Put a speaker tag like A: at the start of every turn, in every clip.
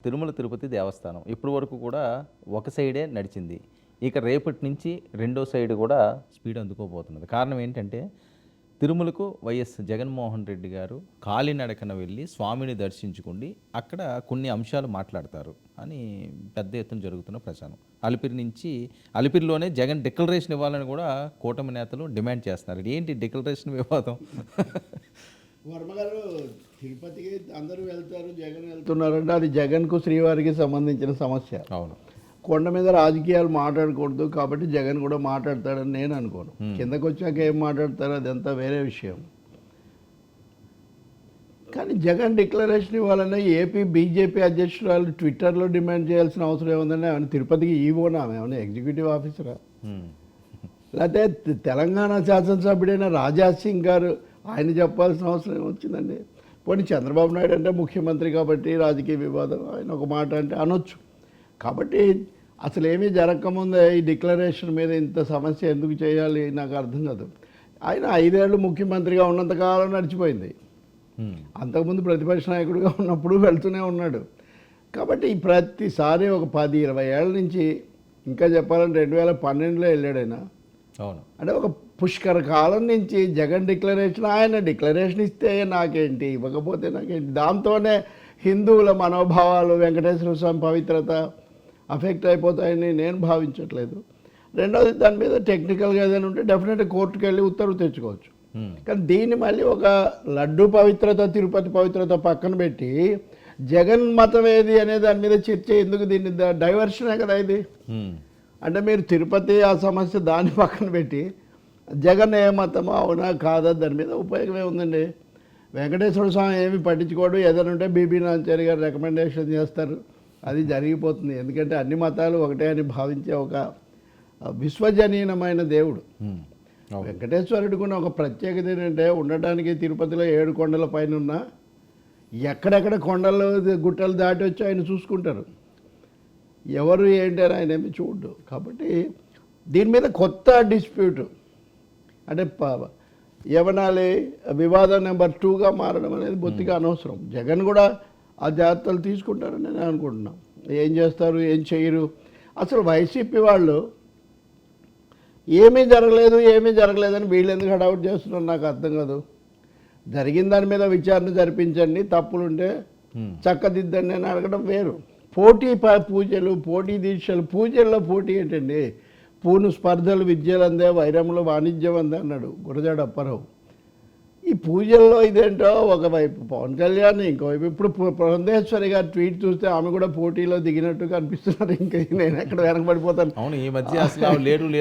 A: తిరుమల తిరుపతి దేవస్థానం ఇప్పటి వరకు కూడా ఒక సైడే నడిచింది. ఇక రేపటి నుంచి రెండో సైడ్ కూడా స్పీడ్ అందుకోబోతున్నది. కారణం ఏంటంటే తిరుమలకు వైఎస్ జగన్మోహన్ రెడ్డి గారు కాలినడకన వెళ్ళి స్వామిని దర్శించుకుండి అక్కడ కొన్ని అంశాలు మాట్లాడతారు అని పెద్ద ఎత్తున జరుగుతున్న ప్రచారం. అలిపిరిలోనే జగన్ డిక్లరేషన్ ఇవ్వాలని కూడా కూటమి నేతలు డిమాండ్ చేస్తున్నారు. ఏంటి డిక్లరేషన్ వివాదం?
B: వర్మ గారు తిరుపతికి అందరూ వెళ్తారు, జగన్ వెళ్తున్నారంటే అది జగన్కు శ్రీవారికి సంబంధించిన సమస్య.
A: అవును,
B: కొండ మీద రాజకీయాలు మాట్లాడకూడదు కాబట్టి జగన్ కూడా మాట్లాడతాడని నేను అనుకోను. కిందకు వచ్చాక ఏం మాట్లాడతారో అదంతా వేరే విషయం. కానీ జగన్ డిక్లరేషన్ ఇవ్వాలనే ఏపీ బీజేపీ అధ్యక్షురాలు ట్విట్టర్లో డిమాండ్ చేయాల్సిన అవసరం ఏముందంటే ఆమె తిరుపతికి ఈవోనా, ఏమైనా ఎగ్జిక్యూటివ్ ఆఫీసరా? లేకపోతే తెలంగాణ శాసనసభ్యుడైన రాజా సింగ్ గారు ఆయన చెప్పాల్సిన అవసరం ఏమొచ్చిందండి? పోనీ చంద్రబాబు నాయుడు అంటే ముఖ్యమంత్రి కాబట్టి రాజకీయ వివాదం, ఆయన ఒక మాట అంటే అనొచ్చు. కాబట్టి అసలు ఏమీ జరగకముందే ఈ డిక్లరేషన్ మీద ఇంత సమస్య ఎందుకు చేయాలి నాకు అర్థం కాదు. ఆయన 5 ఏళ్ళు ముఖ్యమంత్రిగా ఉన్నంతకాలం నడిచిపోయింది. అంతకుముందు ప్రతిపక్ష నాయకుడిగా ఉన్నప్పుడు వెళ్తూనే ఉన్నాడు. కాబట్టి ప్రతిసారి ఒక 10-20 ఏళ్ళ నుంచి, ఇంకా చెప్పాలంటే 2012లో వెళ్ళాడు ఆయన.
A: అవును,
B: అంటే ఒక పుష్కర కాలం నుంచి జగన్ డిక్లరేషన్, ఆయన డిక్లరేషన్ ఇస్తే నాకేంటి, ఇవ్వకపోతే నాకేంటి, దాంతోనే హిందువుల మనోభావాలు, వెంకటేశ్వర స్వామి పవిత్రత అఫెక్ట్ అయిపోతాయని నేను భావించట్లేదు. రెండవది, దాని మీద టెక్నికల్గా ఏదైనా ఉంటే డెఫినెట్గా కోర్టుకు వెళ్ళి ఉత్తర్వు తెచ్చుకోవచ్చు. కానీ దీన్ని మళ్ళీ ఒక లడ్డు పవిత్రత, తిరుపతి పవిత్రత పక్కన పెట్టి జగన్ మతం ఏది అనే దాని మీద చర్చ ఎందుకు? దీన్ని డైవర్షనే కదా ఇది. అంటే మీరు తిరుపతి ఆ సమస్య దాన్ని పక్కన పెట్టి జగన్ ఏ మతమో అవునా కాదా దాని మీద ఉపయోగమే ఉందండి. వెంకటేశ్వర స్వామి ఏమి పట్టించుకోడు, ఏదైనా ఉంటే బీబీ నాంచారి గారు రికమెండేషన్ చేస్తారు, అది జరిగిపోతుంది. ఎందుకంటే అన్ని మతాలు ఒకటే అని భావించే ఒక విశ్వజనీయమైన దేవుడు వెంకటేశ్వరుడికి ఉన్న ఒక ప్రత్యేకత ఏంటంటే, ఉండటానికి తిరుపతిలో 7 కొండల పైన ఉన్న ఎక్కడెక్కడ కొండలు గుట్టలు దాటి వచ్చి ఆయన చూసుకుంటారు. ఎవరు ఏంటి అని ఆయన ఏమి చూడ్డు. కాబట్టి దీని మీద కొత్త డిస్ప్యూట్ అంటే యవనాలి వివాదం నెంబర్ 2గా మారడం అనేది బొత్తిగా అనవసరం. జగన్ కూడా ఆ జాగ్రత్తలు తీసుకుంటారని నేను అనుకుంటున్నాను. ఏం చేస్తారు, ఏం చేయరు. అసలు వైసీపీ వాళ్ళు ఏమీ జరగలేదని వీళ్ళు ఎందుకు హడావుట్ చేస్తున్నారు నాకు అర్థం కాదు. జరిగిన దాని మీద విచారణ జరిపించండి, తప్పులుంటే చక్కదిద్దండి అని అడగడం వేరు. పోటీ పూజలు, పోటీ దీక్షలు, పూజల్లో పోటీ ఏంటండి? పూను స్పర్ధలు విద్యలు అందే, వైరములు వాణిజ్యం అందే అన్నాడు గురజాడ అప్పారావు. ఈ పూజల్లో ఇదేంటో ఒకవైపు పవన్ కళ్యాణ్, ఇంకోవైపు ఇప్పుడు పురంధేశ్వరి గారు ట్వీట్ చూస్తే ఆమె కూడా పోటీలో దిగినట్టుగా అనిపిస్తున్నారు. ఇంకా నేను ఎక్కడ వెనకబడిపోతాను.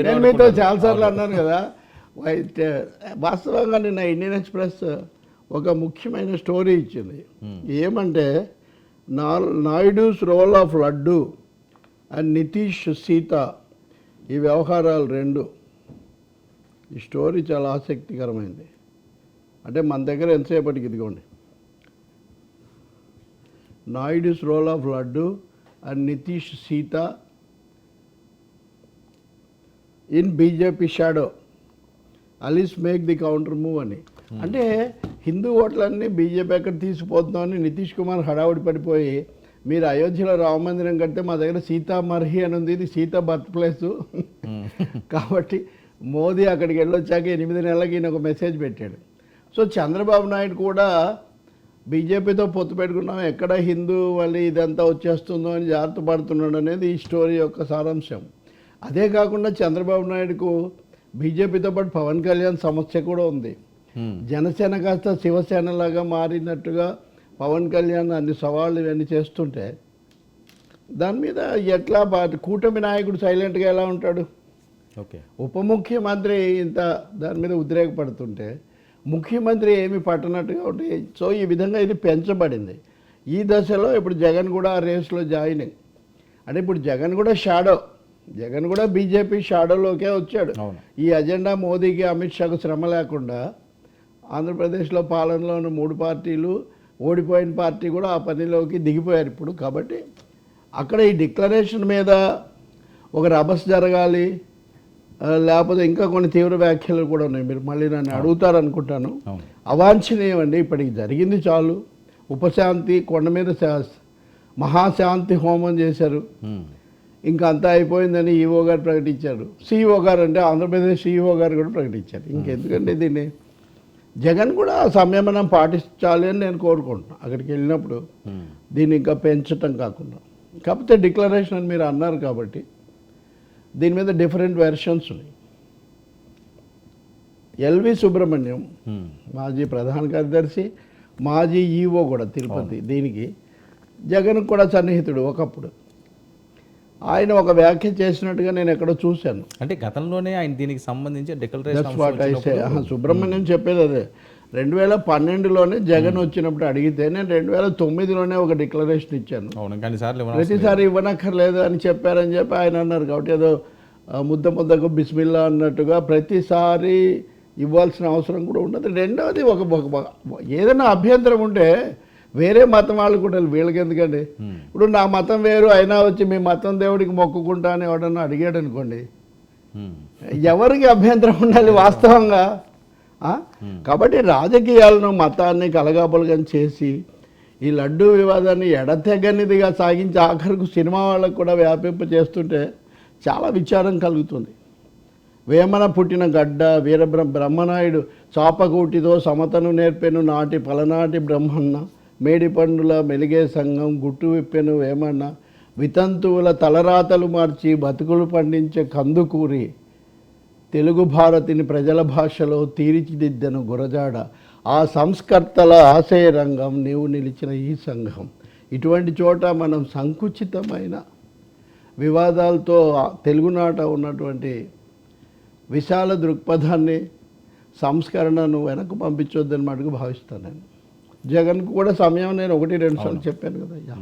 B: నేను మీతో చాలాసార్లు అన్నాను కదా. వాస్తవంగా నిన్న ఇండియన్ ఎక్స్ప్రెస్ ఒక ముఖ్యమైన స్టోరీ ఇచ్చింది. ఏమంటే Naidu's role of laddu and Nitish seat, ఈ వ్యవహారాలు 2. ఈ స్టోరీ చాలా ఆసక్తికరమైంది. అంటే మన దగ్గర ఎంతసేపటికి ఇదిగోండి, Naidu's role of laddu and Nitish seat in BJP shadow, allies make the counter move అని. అంటే హిందూ ఓట్లన్నీ బీజేపీ ఎక్కడ తీసుకుపోతుందని నితీష్ కుమార్ హడావుడి పడిపోయి, మీరు అయోధ్యలో రామ మందిరం కడితే మా దగ్గర సీతామర్హి అని ఉంది, ఇది సీతా బర్త్ ప్లేసు. కాబట్టి మోదీ అక్కడికి వెళ్ళొచ్చాక 8 నెలలకి ఈయన ఒక మెసేజ్ పెట్టాడు. సో చంద్రబాబు నాయుడు కూడా బీజేపీతో పొత్తు పెట్టుకున్నాం, ఎక్కడ హిందూ మళ్ళీ ఇదంతా వచ్చేస్తుందో అని జాగ్రత్త పడుతున్నాడు అనేది ఈ స్టోరీ యొక్క సారాంశం. అదే కాకుండా చంద్రబాబు నాయుడుకు బీజేపీతో పాటు పవన్ కళ్యాణ్ సమస్య కూడా ఉంది. జనసేన కాస్త శివసేనలాగా మారినట్టుగా పవన్ కళ్యాణ్ అన్ని సవాళ్ళు ఇవన్నీ చేస్తుంటే దాని మీద ఎట్లా కూటమి నాయకుడు సైలెంట్గా ఎలా ఉంటాడు? ఉప ముఖ్యమంత్రి ఇంత దాని మీద ఉద్రేకపడుతుంటే ముఖ్యమంత్రి ఏమి పట్టనట్టుగా ఉంటే, సో ఈ విధంగా ఇది పెంచబడింది. ఈ దశలో ఇప్పుడు జగన్ కూడా ఆ రేస్లో జాయినింగ్. అంటే ఇప్పుడు జగన్ కూడా బీజేపీ షాడోలోకే వచ్చాడు. ఈ అజెండా మోదీకి, అమిత్ షాకు శ్రమ లేకుండా ఆంధ్రప్రదేశ్లో పాలనలో ఉన్న 3 పార్టీలు, ఓడిపోయిన పార్టీ కూడా ఆ పనిలోకి దిగిపోయారు ఇప్పుడు. కాబట్టి అక్కడ ఈ డిక్లరేషన్ మీద ఒక రభస జరగాలి, లేకపోతే ఇంకా కొన్ని తీవ్ర వ్యాఖ్యలు కూడా ఉన్నాయి. మీరు మళ్ళీ నన్ను అడుగుతారనుకుంటాను. అవాంఛనీయం అండి, ఇప్పటికి జరిగింది చాలు. ఉపశాంతి, కొండ మీద మహాశాంతి హోమం చేశారు. ఇంకా అంతా అయిపోయిందని ఈఓ గారు ప్రకటించారు. సిఇఓ గారు అంటే ఆంధ్రప్రదేశ్ సిఇఓ గారు కూడా ప్రకటించారు. ఇంకెందుకంటే దీన్ని జగన్ కూడా సంయమనం పాటించాలి అని నేను కోరుకుంటున్నాను అక్కడికి వెళ్ళినప్పుడు. దీన్ని ఇంకా పెంచటం కాకుండా. కాకపోతే డిక్లరేషన్ అని మీరు అన్నారు కాబట్టి దీని మీద డిఫరెంట్ వెర్షన్స్ ఉన్నాయి. ఎల్వి సుబ్రహ్మణ్యం మాజీ ప్రధాన కార్యదర్శి, మాజీ ఈఓ కూడా తిరుపతి, దీనికి జగన్ కూడా సన్నిహితుడు ఒకప్పుడు. ఆయన ఒక వ్యాఖ్య చేసినట్టుగా నేను ఎక్కడో చూశాను.
A: అంటే గతంలోనే ఆయన దీనికి సంబంధించి
B: that's what I say. Subrahmanyam చెప్పేది అదే. 2012లోనే జగన్ వచ్చినప్పుడు అడిగితే నేను 2009లోనే ఒక డిక్లరేషన్ ఇచ్చాను. ప్రతిసారి ఇవ్వనక్కర్లేదు అని చెప్పారని చెప్పి ఆయన అన్నారు. కాబట్టి ఏదో ముద్దకు బిస్మిల్లా అన్నట్టుగా ప్రతిసారి ఇవ్వాల్సిన అవసరం కూడా ఉండదు. రెండవది ఏదైనా అభ్యంతరం ఉంటే వేరే మతం వాళ్ళు కూడా వీళ్ళకి ఎందుకండి. ఇప్పుడు నా మతం వేరు అయినా వచ్చి మీ మతం దేవుడికి మొక్కుకుంటా అని ఎవడన్నా అడిగాడు అనుకోండి, ఎవరికి అభ్యంతరం ఉండాలి వాస్తవంగా? కాబట్టి రాజకీయాలను మతాన్ని కలగాపులగం చేసి ఈ లడ్డూ వివాదాన్ని ఎడతెగనిదిగా సాగించి ఆఖరికి సినిమా వాళ్ళకు కూడా వ్యాపింప చేస్తుంటే చాలా విచారం కలుగుతుంది. వేమన పుట్టిన గడ్డ బ్రహ్మనాయుడు చాపకూటితో సమతను నేర్పెను నాటి పలనాటి బ్రహ్మన్న, మేడి పండుల మెలిగే సంఘం గుట్టు విప్పెను వేమన్న, వితంతువుల తలరాతలు మార్చి బతుకులు పండించే కందుకూరి, తెలుగు భారతిని ప్రజల భాషలో తీర్చిదిద్దెను గురజాడ, ఆ సంస్కర్తల ఆశయ రంగం నీవు నిలిచిన ఈ సంఘం. ఇటువంటి చోట మనం సంకుచితమైన వివాదాలతో తెలుగునాట ఉన్నటువంటి విశాల దృక్పథాన్ని, సంస్కరణను వెనక్కు పంపించొద్దని మటుకు భావిస్తాను నేను. జగన్కు కూడా సమయం నేను 1-2 సార్లు చెప్పాను కదా.